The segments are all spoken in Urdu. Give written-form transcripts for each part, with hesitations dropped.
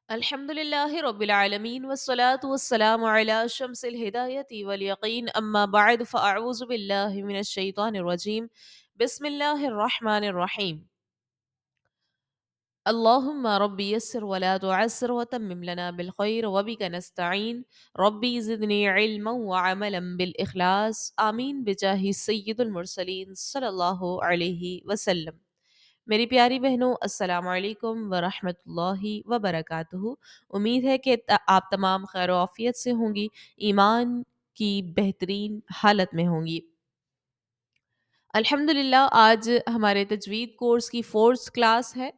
الحمد لله رب العالمين والصلاة والسلام على شمس الهداية واليقين أما بعد فأعوذ بالله من الشيطان الرجيم بسم الله الرحمن الرحيم اللهم ربي يسر ولا تعسر وتمم لنا بالخير وبك نستعين ربي زدني علما وعملا بالإخلاص آمين بجاه سيد المرسلين صلی اللہ علیہ وسلم. میری پیاری بہنوں، السلام علیکم ورحمۃ اللہ وبرکاتہ. امید ہے کہ آپ تمام خیر و عافیت سے ہوں گی، ایمان کی بہترین حالت میں ہوں گی. الحمدللہ آج ہمارے تجوید کورس کی فورتھ کلاس ہے،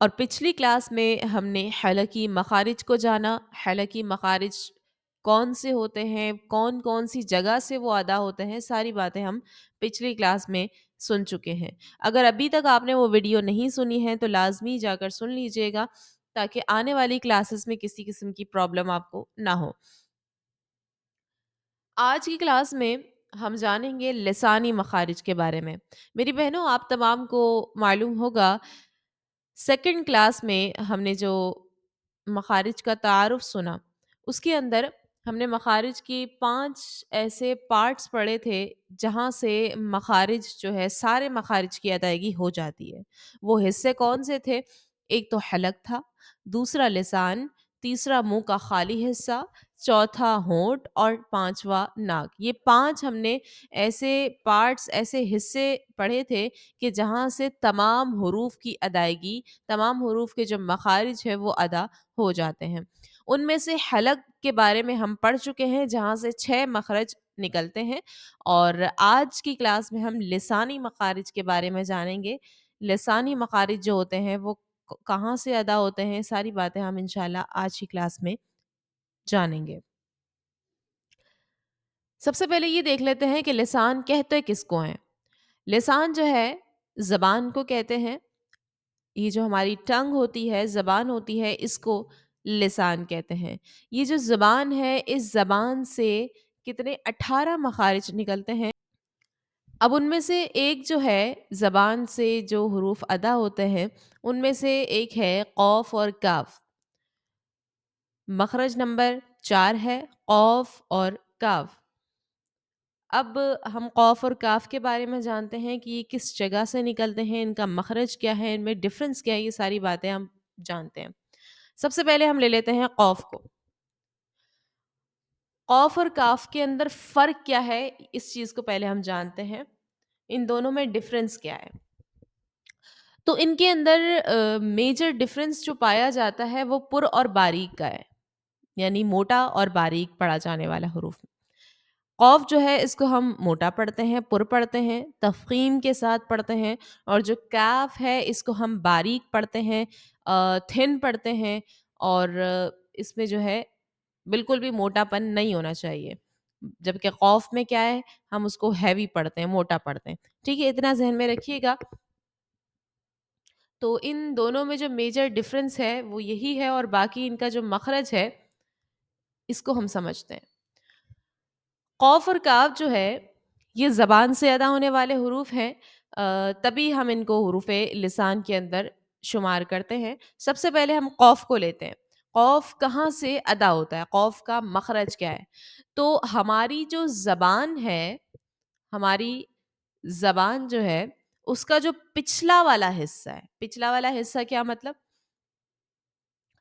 اور پچھلی کلاس میں ہم نے حلقی مخارج کو جانا. حلقی مخارج کون سے ہوتے ہیں، کون کون سی جگہ سے وہ ادا ہوتے ہیں، ساری باتیں ہم پچھلی کلاس میں سن چکے ہیں. اگر ابھی تک آپ نے وہ ویڈیو نہیں سنی ہے تو لازمی جا کر سن لیجئے گا، تاکہ آنے والی کلاسز میں کسی قسم کی پرابلم آپ کو نہ ہو. آج کی کلاس میں ہم جانیں گے لسانی مخارج کے بارے میں. میری بہنوں، آپ تمام کو معلوم ہوگا سیکنڈ کلاس میں ہم نے جو مخارج کا تعارف سنا، اس کے اندر ہم نے مخارج کی 5 ایسے پارٹس پڑھے تھے جہاں سے مخارج جو ہے سارے مخارج کی ادائیگی ہو جاتی ہے. وہ حصے کون سے تھے؟ ایک تو حلق تھا، دوسرا لسان، تیسرا منہ کا خالی حصہ، چوتھا ہونٹ، اور پانچواں ناک. یہ 5 ہم نے ایسے پارٹس، ایسے حصے پڑھے تھے کہ جہاں سے تمام حروف کی ادائیگی، تمام حروف کے جو مخارج ہیں وہ ادا ہو جاتے ہیں. ان میں سے حلق کے بارے میں ہم پڑھ چکے ہیں جہاں سے 6 مخرج نکلتے ہیں، اور آج کی کلاس میں ہم لسانی مخارج کے بارے میں جانیں گے. لسانی مخارج جو ہوتے ہیں وہ کہاں سے ادا ہوتے ہیں، ساری باتیں ہم انشاءاللہ آج کی کلاس میں جانیں گے. سب سے پہلے یہ دیکھ لیتے ہیں کہ لسان کہتے کس کو ہیں. لسان جو ہے زبان کو کہتے ہیں. یہ جو ہماری ٹنگ ہوتی ہے، زبان ہوتی ہے، اس کو لسان کہتے ہیں. یہ جو زبان ہے، اس زبان سے کتنے 18 مخارج نکلتے ہیں. اب ان میں سے ایک جو ہے زبان سے جو حروف ادا ہوتے ہیں ان میں سے ایک ہے قوف اور کاف. مخرج نمبر 4 ہے قوف اور کاف. اب ہم قوف اور کاف کے بارے میں جانتے ہیں کہ یہ کس جگہ سے نکلتے ہیں، ان کا مخرج کیا ہے، ان میں ڈفرنس کیا ہے، یہ ساری باتیں ہم جانتے ہیں. سب سے پہلے ہم لے لیتے ہیں قوف کو. قوف اور کاف کے اندر فرق کیا ہے، اس چیز کو پہلے ہم جانتے ہیں. ان دونوں میں ڈفرنس کیا ہے؟ تو ان کے اندر میجر ڈفرنس جو پایا جاتا ہے وہ پر اور باریک کا ہے، یعنی موٹا اور باریک پڑھا جانے والا حروف. قوف جو ہے اس کو ہم موٹا پڑھتے ہیں، پر پڑھتے ہیں، تفخیم کے ساتھ پڑھتے ہیں. اور جو کاف ہے اس کو ہم باریک پڑھتے ہیں، تھن پڑھتے ہیں. اور اس میں جو ہے بالکل بھی موٹا پن نہیں ہونا چاہیے. جبکہ قوف میں کیا ہے، ہم اس کو ہیوی پڑھتے ہیں، موٹا پڑھتے ہیں. ٹھیک ہے، اتنا ذہن میں رکھیے گا. تو ان دونوں میں جو میجر ڈفرنس ہے وہ یہی ہے، اور باقی ان کا جو مخرج ہے اس کو ہم سمجھتے ہیں. قوف اور کاف جو ہے یہ زبان سے ادا ہونے والے حروف ہیں، تبھی ہم ان کو حروف لسان کے اندر شمار کرتے ہیں. سب سے پہلے ہم قوف کو لیتے ہیں. قوف کہاں سے ادا ہوتا ہے، قوف کا مخرج کیا ہے؟ تو ہماری جو زبان ہے، ہماری زبان جو ہے اس کا جو پچھلا والا حصہ ہے. پچھلا والا حصہ کیا مطلب؟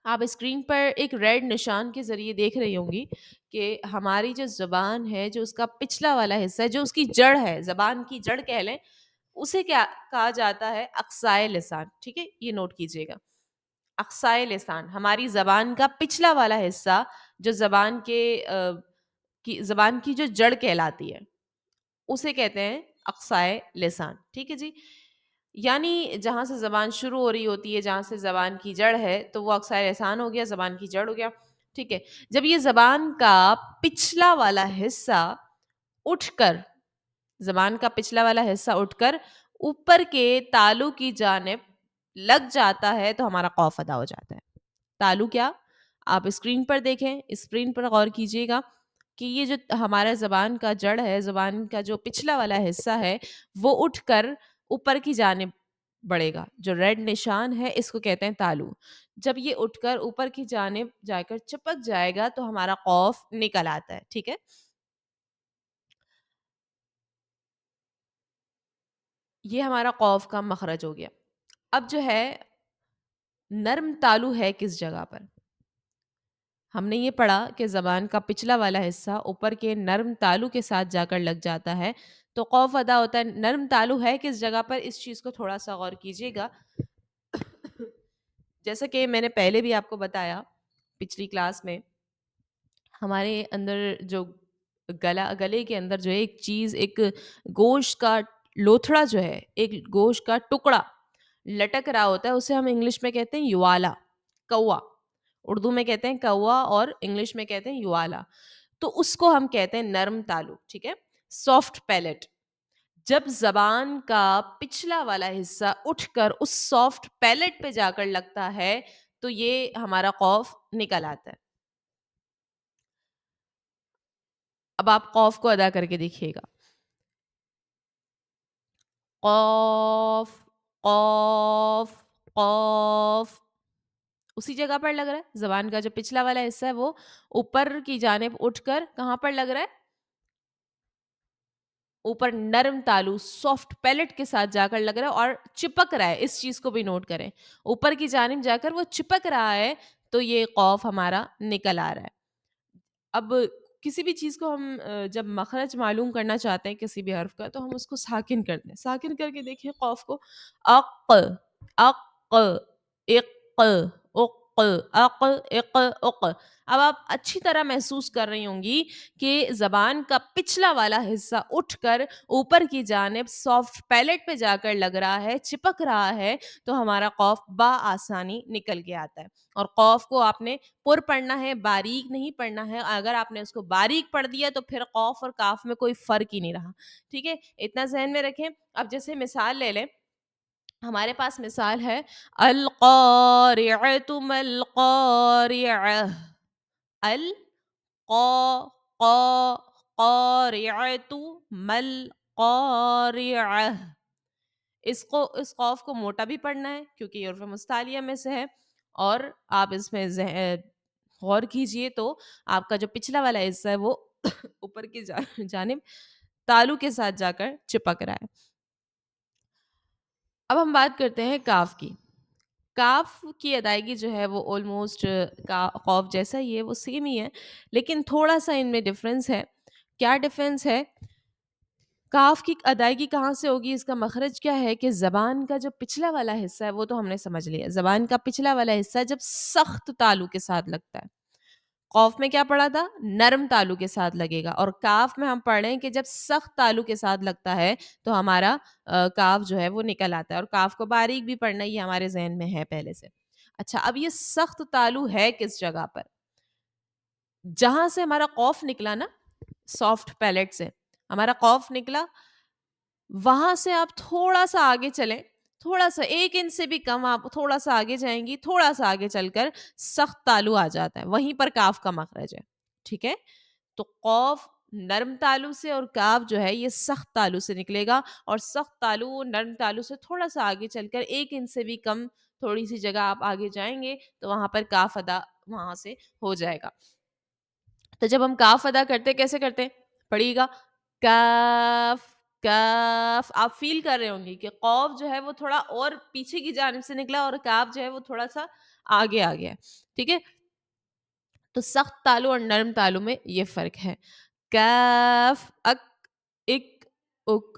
آپ اسکرین پر ایک ریڈ نشان کے ذریعے دیکھ رہی ہوں گی کہ ہماری جو زبان ہے، جو اس کا پچھلا والا حصہ ہے، جو اس کی جڑ ہے، زبان کی جڑ کہہ لیں، اسے کیا کہا جاتا ہے؟ اقصائے لسان. ٹھیک ہے، یہ نوٹ کیجئے گا. اقصائے لسان ہماری زبان کا پچھلا والا حصہ، جو زبان کی جو جڑ کہلاتی ہے اسے کہتے ہیں اقصائے لسان. ٹھیک ہے جی، یعنی جہاں سے زبان شروع ہو رہی ہوتی ہے، جہاں سے زبان کی جڑ ہے، تو وہ اقصائے لسان ہو گیا، زبان کی جڑ ہو گیا. ٹھیک ہے، جب یہ زبان کا پچھلا والا حصہ اٹھ کر، زبان کا پچھلا والا حصہ اٹھ کر اوپر کے تالو کی جانب لگ جاتا ہے تو ہمارا قوف ادا ہو جاتا ہے. تالو کیا؟ آپ اسکرین پر دیکھیں، اسکرین پر غور کیجئے گا کہ یہ جو ہمارا زبان کا جڑ ہے، زبان کا جو پچھلا والا حصہ ہے، وہ اٹھ کر اوپر کی جانب بڑھے گا. جو ریڈ نشان ہے اس کو کہتے ہیں تالو. جب یہ اٹھ کر اوپر کی جانب جا کر چپک جائے گا تو ہمارا قوف نکل آتا ہے. ٹھیک ہے. یہ ہمارا قوف کا مخرج ہو گیا. اب جو ہے نرم تالو ہے کس جگہ پر؟ ہم نے یہ پڑھا کہ زبان کا پچھلا والا حصہ اوپر کے نرم تالو کے ساتھ جا کر لگ جاتا ہے تو قوف ادا ہوتا ہے. نرم تالو ہے کس جگہ پر؟ اس چیز کو تھوڑا سا غور کیجیے گا. جیسا کہ میں نے پہلے بھی آپ کو بتایا پچھلی کلاس میں، ہمارے اندر جو گلے کے اندر جو ہے ایک چیز، ایک گوشت کا لوتھڑا جو ہے، ایک گوشت کا ٹکڑا لٹک رہا ہوتا ہے، اسے ہم انگلش میں کہتے ہیں یوالا، کوا. اردو میں کہتے ہیں کوا اور انگلش میں کہتے ہیں یوالا. تو اس کو ہم کہتے ہیں نرم تالو. ٹھیک ہے. Soft palate. جب زبان کا پچھلا والا حصہ اٹھ کر اس سافٹ پیلٹ پہ جا کر لگتا ہے تو یہ ہمارا قوف نکل آتا ہے. اب آپ قوف کو ادا کر کے دیکھیے گا. قوف، قوف، قوف. اسی جگہ پر لگ رہا ہے. زبان کا جو پچھلا والا حصہ ہے وہ اوپر کی جانب اٹھ کر کہاں پر لگ رہا ہے؟ اوپر نرم تالو سافٹ پیلٹ کے ساتھ جا کر لگ رہا ہے اور چپک رہا ہے. اس چیز کو بھی نوٹ کریں، اوپر کی جانب جا کر وہ چپک رہا ہے تو یہ قوف ہمارا نکل آ رہا ہے. اب کسی بھی چیز کو ہم جب مخرج معلوم کرنا چاہتے ہیں کسی بھی حرف کا تو ہم اس کو ساکن کرتے ہیں. ساکن کر کے دیکھیں قوف کو. اق، اق، اق، اق، اق، اق، اق. اب آپ اچھی طرح محسوس کر رہی ہوں گی کہ زبان کا پچھلا والا حصہ اٹھ کر اوپر کی جانب سافٹ پیلٹ پہ جا کر لگ رہا ہے، چپک رہا ہے تو ہمارا قوف بآسانی نکل کے آتا ہے. اور قوف کو آپ نے پر پڑھنا ہے، باریک نہیں پڑھنا ہے. اگر آپ نے اس کو باریک پڑھ دیا تو پھر قوف اور کاف میں کوئی فرق ہی نہیں رہا. ٹھیک ہے. اتنا ذہن میں رکھیں. اب جیسے مثال لے لیں، ہمارے پاس مثال ہے القارعۃ ما القارعہ. القا، قا، قارعۃ ما القارعہ. اس قوف کو موٹا بھی پڑھنا ہے کیونکہ یہ حروف مستعلیہ میں سے ہے. اور آپ اس میں غور کیجئے تو آپ کا جو پچھلا والا حصہ ہے وہ اوپر کی جانب تالو کے ساتھ جا کر چپک رہا ہے. اب ہم بات کرتے ہیں کاف کی. کاف کی ادائیگی جو ہے وہ آلموسٹ قوف جیسا ہی ہے، وہ سیم ہی ہے، لیکن تھوڑا سا ان میں ڈفرینس ہے. کیا ڈفرینس ہے؟ کاف کی ادائیگی کہاں سے ہوگی؟ اس کا مخرج کیا ہے کہ زبان کا جو پچھلا والا حصہ ہے وہ تو ہم نے سمجھ لیا. زبان کا پچھلا والا حصہ جب سخت تالو کے ساتھ لگتا ہے، قوف میں کیا پڑھا تھا؟ نرم تالو کے ساتھ لگے گا. اور کاف میں ہم پڑھ رہے ہیں کہ جب سخت تالو کے ساتھ لگتا ہے تو ہمارا کاف جو ہے وہ نکل آتا ہے. اور کاف کو باریک بھی پڑھنا یہ ہمارے ذہن میں ہے پہلے سے. اچھا، اب یہ سخت تالو ہے کس جگہ پر؟ جہاں سے ہمارا قوف نکلا نا، سافٹ پیلٹ سے ہمارا قوف نکلا، وہاں سے آپ تھوڑا سا آگے چلیں، تھوڑا سا 1 انچ سے بھی کم آپ تھوڑا سا آگے جائیں گی، تھوڑا سا آگے چل کر سخت تالو آ جاتا ہے. وہیں پر کاف کا مخرج ہے. ٹھیک ہے. تو قوف نرم تالو سے اور کاف جو ہے یہ سخت تالو سے نکلے گا. اور سخت تالو نرم تالو سے تھوڑا سا آگے چل کر 1 انچ سے بھی کم تھوڑی سی جگہ آپ آگے جائیں گے تو وہاں پر کاف ادا وہاں سے ہو جائے گا. تو جب ہم کاف ادا کرتے کیسے کرتے ہیں؟ پڑھیے گا. کاف، کاف. آپ فیل کر رہے ہوں گے کہ قوف جو ہے وہ تھوڑا اور پیچھے کی جانب سے نکلا اور کاف جو ہے وہ تھوڑا سا آگے آ گیا. ٹھیک ہے. تو سخت تالو اور نرم تالو میں یہ فرق ہے. کاف، اک، اک، اک.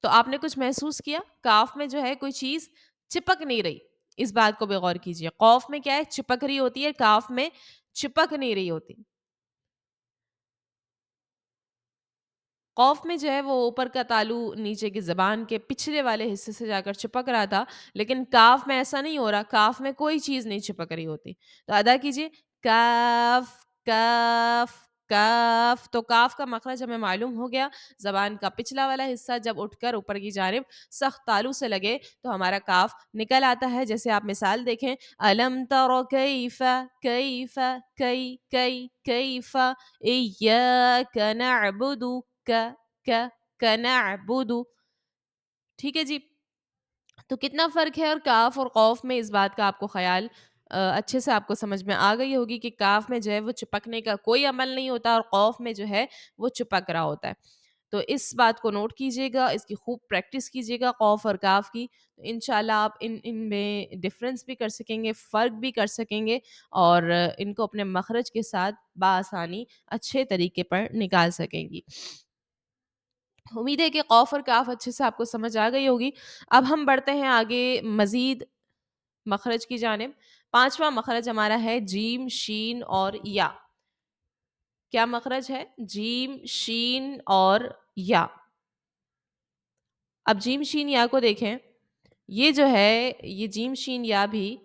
تو آپ نے کچھ محسوس کیا؟ کاف میں جو ہے کوئی چیز چپک نہیں رہی. اس بات کو بھی غور کیجیے. قوف میں کیا ہے؟ چپک رہی ہوتی ہے، کاف میں چپک نہیں رہی ہوتی. قوف میں جو ہے وہ اوپر کا تالو نیچے کی زبان کے پچھلے والے حصے سے جا کر چپک رہا تھا، لیکن کاف میں ایسا نہیں ہو رہا. کاف میں کوئی چیز نہیں چپک رہی ہوتی. تو ادا کیجئے. کاف، کاف، کاف. تو کاف کا مخرج ہمیں معلوم ہو گیا. زبان کا پچھلا والا حصہ جب اٹھ کر اوپر کی جانب سخت تالو سے لگے تو ہمارا کاف نکل آتا ہے. جیسے آپ مثال دیکھیں، الم تر کیف، کیف، کئی، کئی، کیف، ایاک نعبد، کا، کا، نعبد. ٹھیک ہے جی. تو کتنا فرق ہے، اور کاف اور قوف میں اس بات کا آپ کو خیال اچھے سے آپ کو سمجھ میں آ گئی ہوگی کہ کاف میں جو ہے وہ چپکنے کا کوئی عمل نہیں ہوتا، اور قوف میں جو ہے وہ چپک رہا ہوتا ہے. تو اس بات کو نوٹ کیجیے گا، اس کی خوب پریکٹس کیجیے گا قوف اور کاف کی. تو انشاءاللہ آپ ان میں ڈفرینس بھی کر سکیں گے، فرق بھی کر سکیں گے، اور ان کو اپنے مخرج کے ساتھ بآسانی اچھے طریقے پر نکال سکیں گی. امید ہے کہ قوف اور کاف اچھے سے آپ کو سمجھ آ گئی ہوگی. اب ہم بڑھتے ہیں آگے مزید مخرج کی جانب. پانچواں مخرج ہمارا ہے جیم، شین اور یا. کیا مخرج ہے؟ جیم، شین اور یا. اب جیم، شین، یا کو دیکھیں. یہ جو ہے یہ جیم، شین، یا بھی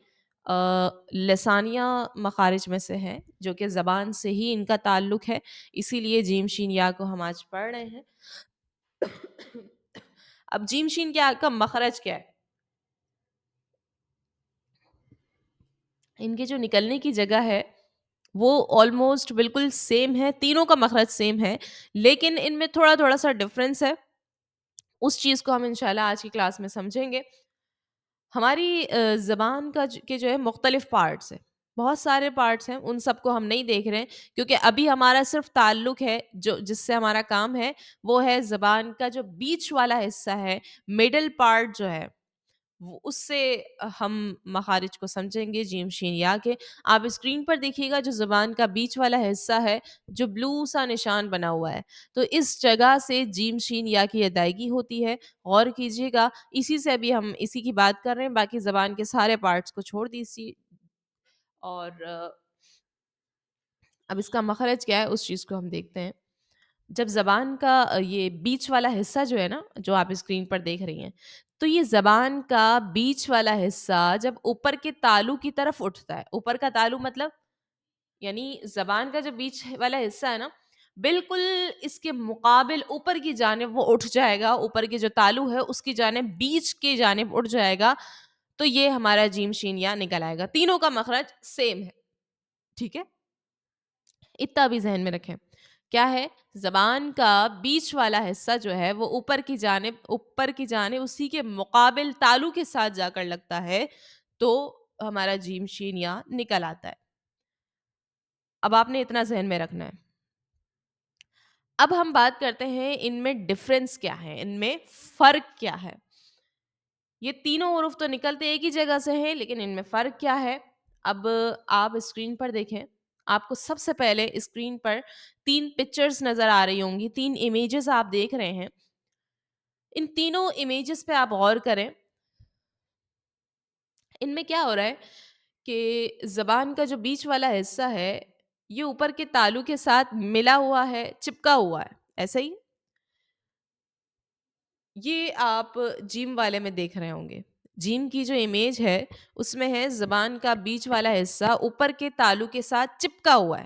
لسانیہ مخارج میں سے ہے، جو کہ زبان سے ہی ان کا تعلق ہے. اسی لیے جیم، شین، یا کو ہم آج پڑھ رہے ہیں. اب جیم، شین، کیا کا مخرج کیا ہے؟ ان کے جو نکلنے کی جگہ ہے وہ آلموسٹ بالکل سیم ہے، تینوں کا مخرج سیم ہے، لیکن ان میں تھوڑا تھوڑا سا ڈفرینس ہے. اس چیز کو ہم انشاءاللہ آج کی کلاس میں سمجھیں گے. ہماری زبان کا کے جو ہے مختلف پارٹس ہیں، بہت سارے پارٹس ہیں، ان سب کو ہم نہیں دیکھ رہے ہیں کیونکہ ابھی ہمارا صرف تعلق ہے جو جس سے ہمارا کام ہے وہ ہے زبان کا جو بیچ والا حصہ ہے، مڈل پارٹ جو ہے اس سے ہم مخارج کو سمجھیں گے جیم، شین، یا کے. آپ اسکرین پر دیکھیے گا جو زبان کا بیچ والا حصہ ہے جو بلو سا نشان بنا ہوا ہے، تو اس جگہ سے جیم، شین، یا کی ادائیگی ہوتی ہے. غور کیجیے گا، اسی سے ابھی ہم اسی کی بات کر رہے ہیں، باقی زبان کے سارے پارٹس کو چھوڑ دیجیے. اور اب اس کا مخرج کیا ہے اس چیز کو ہم دیکھتے ہیں. جب زبان کا یہ بیچ والا حصہ جو ہے نا، جو آپ اسکرین پر دیکھ رہی ہیں، تو یہ زبان کا بیچ والا حصہ جب اوپر کے تالو کی طرف اٹھتا ہے، اوپر کا تالو مطلب یعنی زبان کا جو بیچ والا حصہ ہے نا، بالکل اس کے مقابل اوپر کی جانب وہ اٹھ جائے گا، اوپر کے جو تالو ہے اس کی جانب بیچ کی جانب اٹھ جائے گا، تو یہ ہمارا جیم، شین، یا نکل آئے گا. تینوں کا مخرج سیم ہے. ٹھیک ہے، اتنا بھی ذہن میں رکھیں. کیا ہے؟ زبان کا بیچ والا حصہ جو ہے وہ اوپر کی جانب اسی کے مقابل تالو کے ساتھ جا کر لگتا ہے، تو ہمارا جیم، شین، یا نکل آتا ہے. اب آپ نے اتنا ذہن میں رکھنا ہے. اب ہم بات کرتے ہیں ان میں ڈفرینس کیا ہے، ان میں فرق کیا ہے. یہ تینوں حروف تو نکلتے ایک ہی جگہ سے ہیں، لیکن ان میں فرق کیا ہے. اب آپ اسکرین پر دیکھیں. آپ کو سب سے پہلے اسکرین پر 3 پکچرز نظر آ رہی ہوں گی، 3 امیجز آپ دیکھ رہے ہیں. ان تینوں امیجز پہ آپ غور کریں. ان میں کیا ہو رہا ہے کہ زبان کا جو بیچ والا حصہ ہے یہ اوپر کے تالو کے ساتھ ملا ہوا ہے، چپکا ہوا ہے، ایسا ہی. یہ آپ جیم والے میں دیکھ رہے ہوں گے. جیم کی جو امیج ہے اس میں ہے زبان کا بیچ والا حصہ اوپر کے تالو کے ساتھ چپکا ہوا ہے.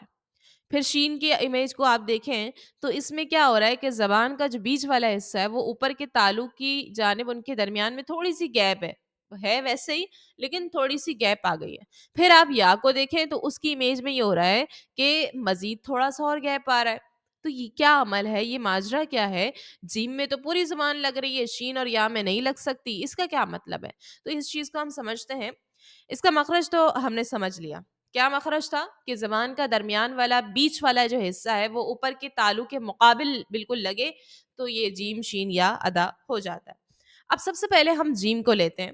پھر شین کی امیج کو آپ دیکھیں تو اس میں کیا ہو رہا ہے کہ زبان کا جو بیچ والا حصہ ہے وہ اوپر کے تالو کی جانب ان کے درمیان میں تھوڑی سی گیپ ہے ویسے ہی، لیکن تھوڑی سی گیپ آ گئی ہے. پھر آپ یا کو دیکھیں تو اس کی امیج میں یہ ہو رہا ہے کہ مزید تھوڑا سا اور گیپ آ رہا ہے. تو یہ کیا عمل ہے، یہ ماجرا کیا ہے؟ جیم میں تو پوری زبان لگ رہی ہے، شین اور یا میں نہیں لگ سکتی، اس کا کیا مطلب ہے؟ تو اس چیز کو ہم سمجھتے ہیں. اس کا مخرج تو ہم نے سمجھ لیا. کیا مخرج تھا؟ کہ زبان کا درمیان والا بیچ والا جو حصہ ہے وہ اوپر کے تالو کے مقابل بالکل لگے، تو یہ جیم، شین، یا ادا ہو جاتا ہے. اب سب سے پہلے ہم جیم کو لیتے ہیں.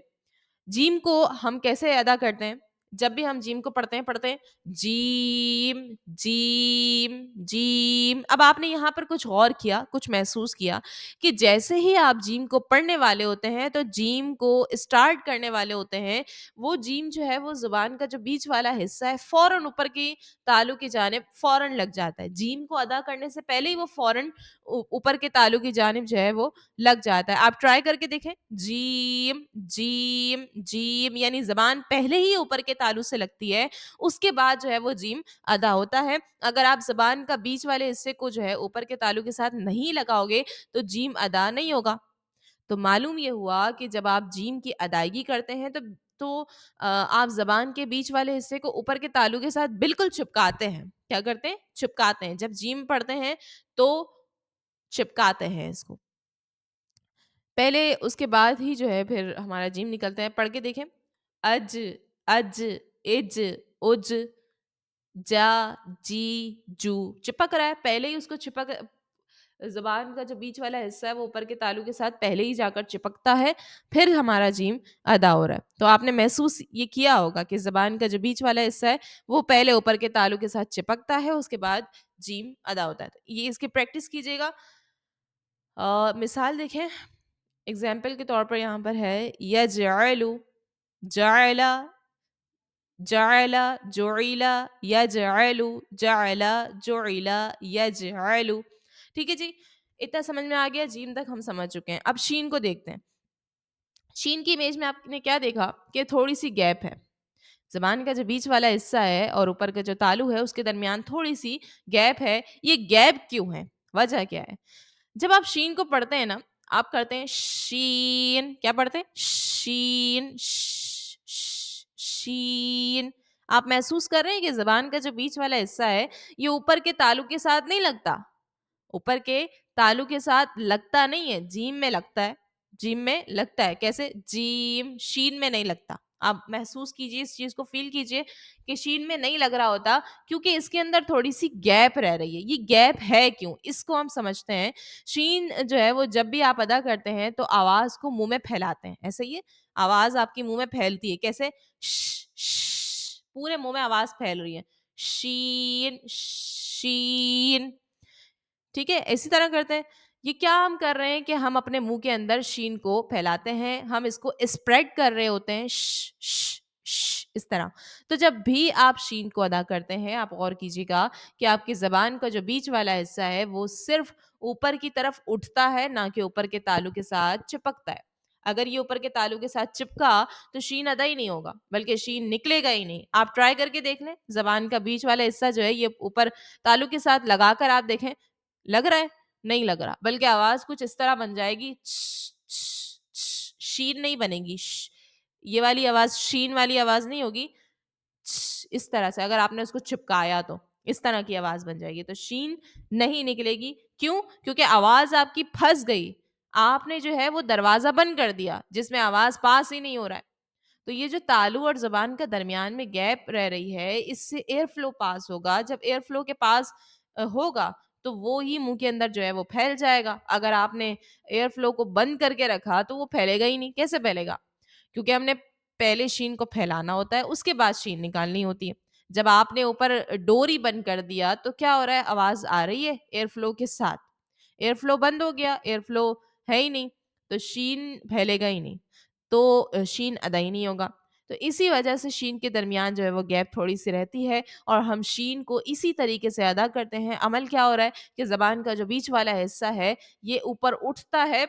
جیم کو ہم کیسے ادا کرتے ہیں؟ جب بھی ہم جیم کو پڑھتے ہیں جیم، جیم، جیم. اب آپ نے یہاں پر کچھ غور کیا، کچھ محسوس کیا کہ جیسے ہی آپ جیم کو پڑھنے والے ہوتے ہیں تو جیم کو اسٹارٹ کرنے والے ہوتے ہیں، وہ جیم جو ہے وہ زبان کا جو بیچ والا حصہ ہے فوراً اوپر کی تالو کی جانب فوراً لگ جاتا ہے. جیم کو ادا کرنے سے پہلے ہی وہ فوراً اوپر کے تالو کی جانب جو ہے وہ لگ جاتا ہے. آپ ٹرائی کر کے دیکھیں. جیم، جیم، جیم، یعنی زبان پہلے ہی اوپر کے تالو سے لگتی ہے، اس کے بعد جو ہے وہ جیم ادا ہوتا ہے. اگر آپ زبان کا بیچ والے حصے کو جو ہے اوپر کے تالو کے ساتھ نہیں لگاؤ گے تو جیم ادا نہیں ہوگا. تو معلوم یہ ہوا کہ جب آپ جیم کی ادائیگی کرتے ہیں تو آپ زبان کے بیچ والے حصے کو اوپر کے تالو کے ساتھ بالکل چپکاتے ہیں. کیا کرتے ہیں؟ چپکاتے ہیں. جب جیم پڑھتے ہیں تو چپکاتے ہیں اس کو. پہلے اس کے بعد ہی جو ہے پھر ہمارا جیم نکلتا ہے، پڑھ کے دیکھیں۔ اج، اج، اج، اج، جا، جی، جو، چپک رہا ہے، پہلے ہی اس کو چپک، زبان کا جو بیچ والا حصہ ہے وہ اوپر کے تالو کے ساتھ پہلے ہی جا کر چپکتا ہے، پھر ہمارا جیم ادا ہو رہا ہے۔ تو آپ نے محسوس یہ کیا ہوگا کہ زبان کا جو بیچ والا حصہ ہے وہ پہلے اوپر کے تالو کے ساتھ چپکتا ہے، اس کے بعد جیم ادا ہوتا ہے۔ تو یہ اس کی پریکٹس کیجیے گا۔ مثال دیکھیں، اگزامپل کے طور پر یہاں پر ہے یجعل، جعل، جعل، جعل، یجعل، جعل، جعل، یجعل۔ ٹھیک ہے جی، اتنا سمجھ میں آ گیا، جیم تک ہم سمجھ چکے ہیں۔ اب شین کو دیکھتے ہیں۔ شین کی امیج میں آپ نے کیا دیکھا کہ تھوڑی سی گیپ ہے، زبان کا جو بیچ والا حصہ ہے اور اوپر کا جو تالو ہے اس کے درمیان تھوڑی سی گیپ ہے۔ یہ گیپ کیوں ہے؟ وجہ کیا ہے؟ جب آپ شین کو پڑھتے ہیں نا، آپ کرتے ہیں شین، کیا پڑھتے ہیں؟ شین، شین۔ آپ محسوس کر رہے ہیں کہ زبان کا جو بیچ والا حصہ ہے یہ اوپر کے تالو کے ساتھ نہیں لگتا، اوپر کے تالو کے ساتھ لگتا نہیں ہے، جیم میں لگتا ہے، جیم میں لگتا ہے۔ کیسے؟ جیم، شین میں نہیں لگتا۔ آپ محسوس کیجئے، اس چیز کو فیل کیجئے کہ شین میں نہیں لگ رہا ہوتا کیونکہ اس کے اندر تھوڑی سی گیپ رہ رہی ہے۔ یہ گیپ ہے کیوں؟ اس کو ہم سمجھتے ہیں۔ شین جو ہے وہ جب بھی آپ ادا کرتے ہیں تو آواز کو منہ میں پھیلاتے ہیں، ایسے ہی آواز آپ کی منہ میں پھیلتی ہے۔ کیسے؟ پورے منہ میں آواز پھیل رہی ہے، شین، شین۔ ٹھیک ہے، اسی طرح کرتے ہیں۔ یہ کیا ہم کر رہے ہیں کہ ہم اپنے منہ کے اندر شین کو پھیلاتے ہیں، ہم اس کو اسپریڈ کر رہے ہوتے ہیں، اس طرح۔ تو جب بھی آپ شین کو ادا کرتے ہیں، آپ غور کیجیے گا کہ آپ کی زبان کا جو بیچ والا حصہ ہے وہ صرف اوپر کی طرف اٹھتا ہے، نہ کہ اوپر کے تالو کے ساتھ چپکتا ہے۔ اگر یہ اوپر کے تالو کے ساتھ چپکا تو شین ادا ہی نہیں ہوگا، بلکہ شین نکلے گا ہی نہیں۔ آپ ٹرائی کر کے دیکھ لیں، زبان کا بیچ والا حصہ جو ہے یہ اوپر تالو کے ساتھ لگا کر آپ دیکھیں، لگ رہا ہے؟ نہیں لگ رہا، بلکہ آواز کچھ اس طرح بن جائے گی، شین نہیں بنے گی، یہ والی آواز شین والی آواز نہیں ہوگی، اس طرح سے اگر آپ نے اس کو چپکایا تو اس طرح کی آواز بن جائے گی، تو شین نہیں نکلے گی۔ کیوں؟ کیونکہ آواز آپ کی پھنس گئی، آپ نے جو ہے وہ دروازہ بند کر دیا جس میں آواز پاس ہی نہیں ہو رہا ہے۔ تو یہ جو تالو اور زبان کا درمیان میں گیپ رہ رہی ہے، اس سے ایئر فلو پاس ہوگا، جب ایئر فلو کے پاس ہوگا تو وہ ہی منہ کے اندر جو ہے وہ پھیل جائے گا۔ اگر آپ نے ایئر فلو کو بند کر کے رکھا تو وہ پھیلے گا ہی نہیں۔ کیسے پھیلے گا؟ کیونکہ ہم نے پہلے شین کو پھیلانا ہوتا ہے، اس کے بعد شین نکالنی ہوتی ہے۔ جب آپ نے اوپر ڈوری بند کر دیا تو کیا ہو رہا ہے؟ آواز آ رہی ہے ایئر فلو کے ساتھ، ایئر فلو بند ہو گیا، ایئر فلو ہے ہی نہیں، تو شین پھیلے گا ہی نہیں، تو شین ادا ہی نہیں ہوگا۔ تو اسی وجہ سے شین کے درمیان جو ہے وہ گیپ تھوڑی سی رہتی ہے، اور ہم شین کو اسی طریقے سے ادا کرتے ہیں۔ عمل کیا ہو رہا ہے کہ زبان کا جو بیچ والا حصہ ہے یہ اوپر اٹھتا ہے،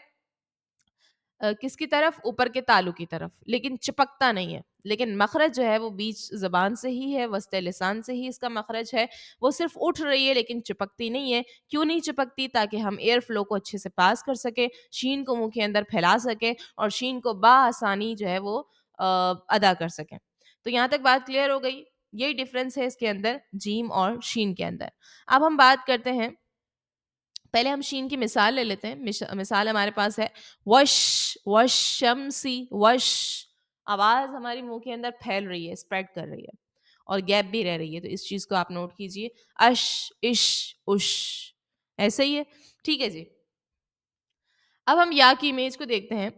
کس کی طرف؟ اوپر کے تالو کی طرف، لیکن چپکتا نہیں ہے۔ لیکن مخرج جو ہے وہ بیچ زبان سے ہی ہے، وسط لسان سے ہی اس کا مخرج ہے، وہ صرف اٹھ رہی ہے لیکن چپکتی نہیں ہے۔ کیوں نہیں چپکتی؟ تاکہ ہم ایئر فلو کو اچھے سے پاس کر سکیں، شین کو منہ کے اندر پھیلا سکیں اور شین کو بآسانی جو ہے وہ ادا کر سکیں۔ تو یہاں تک بات کلیئر ہو گئی؟ یہی ڈفرینس ہے اس کے اندر، جیم اور شین کے اندر۔ اب ہم بات کرتے ہیں، پہلے ہم شین کی مثال لے لیتے ہیں۔ مثال ہمارے پاس ہے وش، وش شمسی، وش۔ آواز ہماری منہ کے اندر پھیل رہی ہے، اسپریڈ کر رہی ہے اور گیپ بھی رہ رہی ہے، تو اس چیز کو آپ نوٹ کیجئے، اش، اش، اش، ایسے ہی ہے۔ ٹھیک ہے جی، اب ہم یا کی امیج کو دیکھتے ہیں۔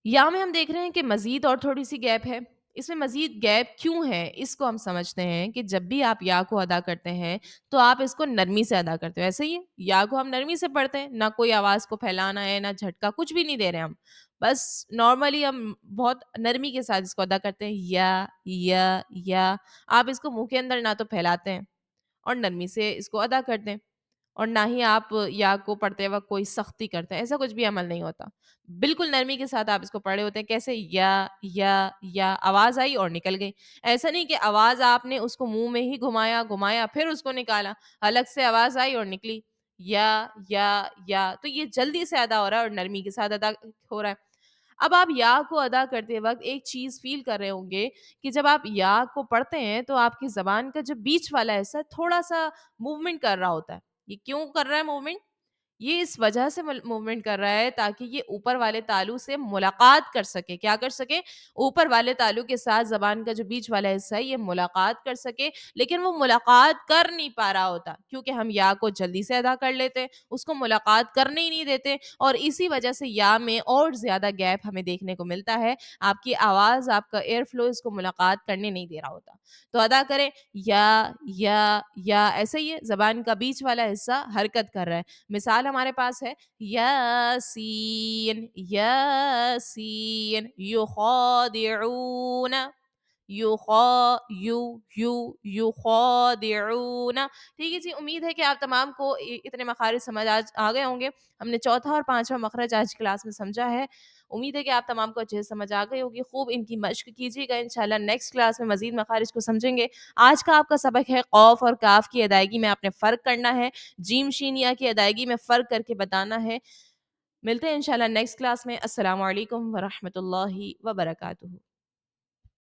یا میں ہم دیکھ رہے ہیں کہ مزید اور تھوڑی سی گیپ ہے۔ اس میں مزید گیپ کیوں ہے اس کو ہم سمجھتے ہیں کہ جب بھی آپ یا کو ادا کرتے ہیں تو آپ اس کو نرمی سے ادا کرتے ہو، ایسے ہی ہے، یا کو ہم نرمی سے پڑھتے ہیں، نہ کوئی آواز کو پھیلانا ہے، نہ جھٹکا، کچھ بھی نہیں دے رہے ہم، بس نارملی ہم بہت نرمی کے ساتھ اس کو ادا کرتے ہیں، یا آپ اس کو منہ کے اندر نہ تو پھیلاتے ہیں اور نرمی سے اس کو ادا کرتے ہیں، اور نہ ہی آپ یا کو پڑھتے وقت کوئی سختی کرتے ہیں، ایسا کچھ بھی عمل نہیں ہوتا، بالکل نرمی کے ساتھ آپ اس کو پڑھے ہوتے ہیں۔ کیسے؟ یا آواز آئی اور نکل گئی، ایسا نہیں کہ آواز آپ نے اس کو منہ میں ہی گھمایا گھمایا پھر اس کو نکالا، الگ سے آواز آئی اور نکلی، یا تو یہ جلدی سے ادا ہو رہا ہے اور نرمی کے ساتھ ادا ہو رہا ہے۔ اب آپ یا کو ادا کرتے وقت ایک چیز فیل کر رہے ہوں گے کہ جب آپ یا کو پڑھتے ہیں تو آپ کی زبان کا جو بیچ والا حصہ تھوڑا سا موومنٹ کر رہا ہوتا ہے۔ یہ کیوں کر رہا ہے موومنٹ؟ یہ اس وجہ سے موومنٹ کر رہا ہے تاکہ یہ اوپر والے تالو سے ملاقات کر سکے. کیا کر سکے؟ اوپر والے تالو کے ساتھ زبان کا جو بیچ والا حصہ ہے یہ ملاقات کر سکے. لیکن وہ ملاقات کر نہیں پا رہا ہوتا کیونکہ ہم یا کو جلدی سے ادا کر لیتے, اس کو ملاقات کرنے ہی نہیں دیتے, اور اسی وجہ سے یا میں اور زیادہ گیپ ہمیں دیکھنے کو ملتا ہے. آپ کی آواز, آپ کا ایئر فلو اس کو ملاقات کرنے نہیں دے رہا ہوتا. تو ادا کریں یا ایسے ہی ہے, زبان کا بیچ والا حصہ حرکت کر رہا ہے. مثال ہمارے پاس ہے یاسین, یاسین, یخادعون, یخادعون. ٹھیک ہے جی, امید ہے کہ آپ تمام کو اتنے مخارج سمجھ آ گئے ہوں گے. ہم نے چوتھا اور پانچواں مخرج آج کلاس میں سمجھا ہے. امید ہے کہ آپ تمام کو اچھے سے سمجھ آ گئی ہوگی. خوب ان کی مشق کیجیے گا, انشاءاللہ نیکسٹ کلاس میں مزید مخارج کو سمجھیں گے. آج کا آپ کا سبق ہے قوف اور کاف کی ادائیگی میں آپ نے فرق کرنا ہے, جیم شین یا کی ادائیگی میں فرق کر کے بتانا ہے. ملتے ہیں انشاءاللہ نیکسٹ کلاس میں. السلام علیکم ورحمۃ اللہ وبرکاتہ.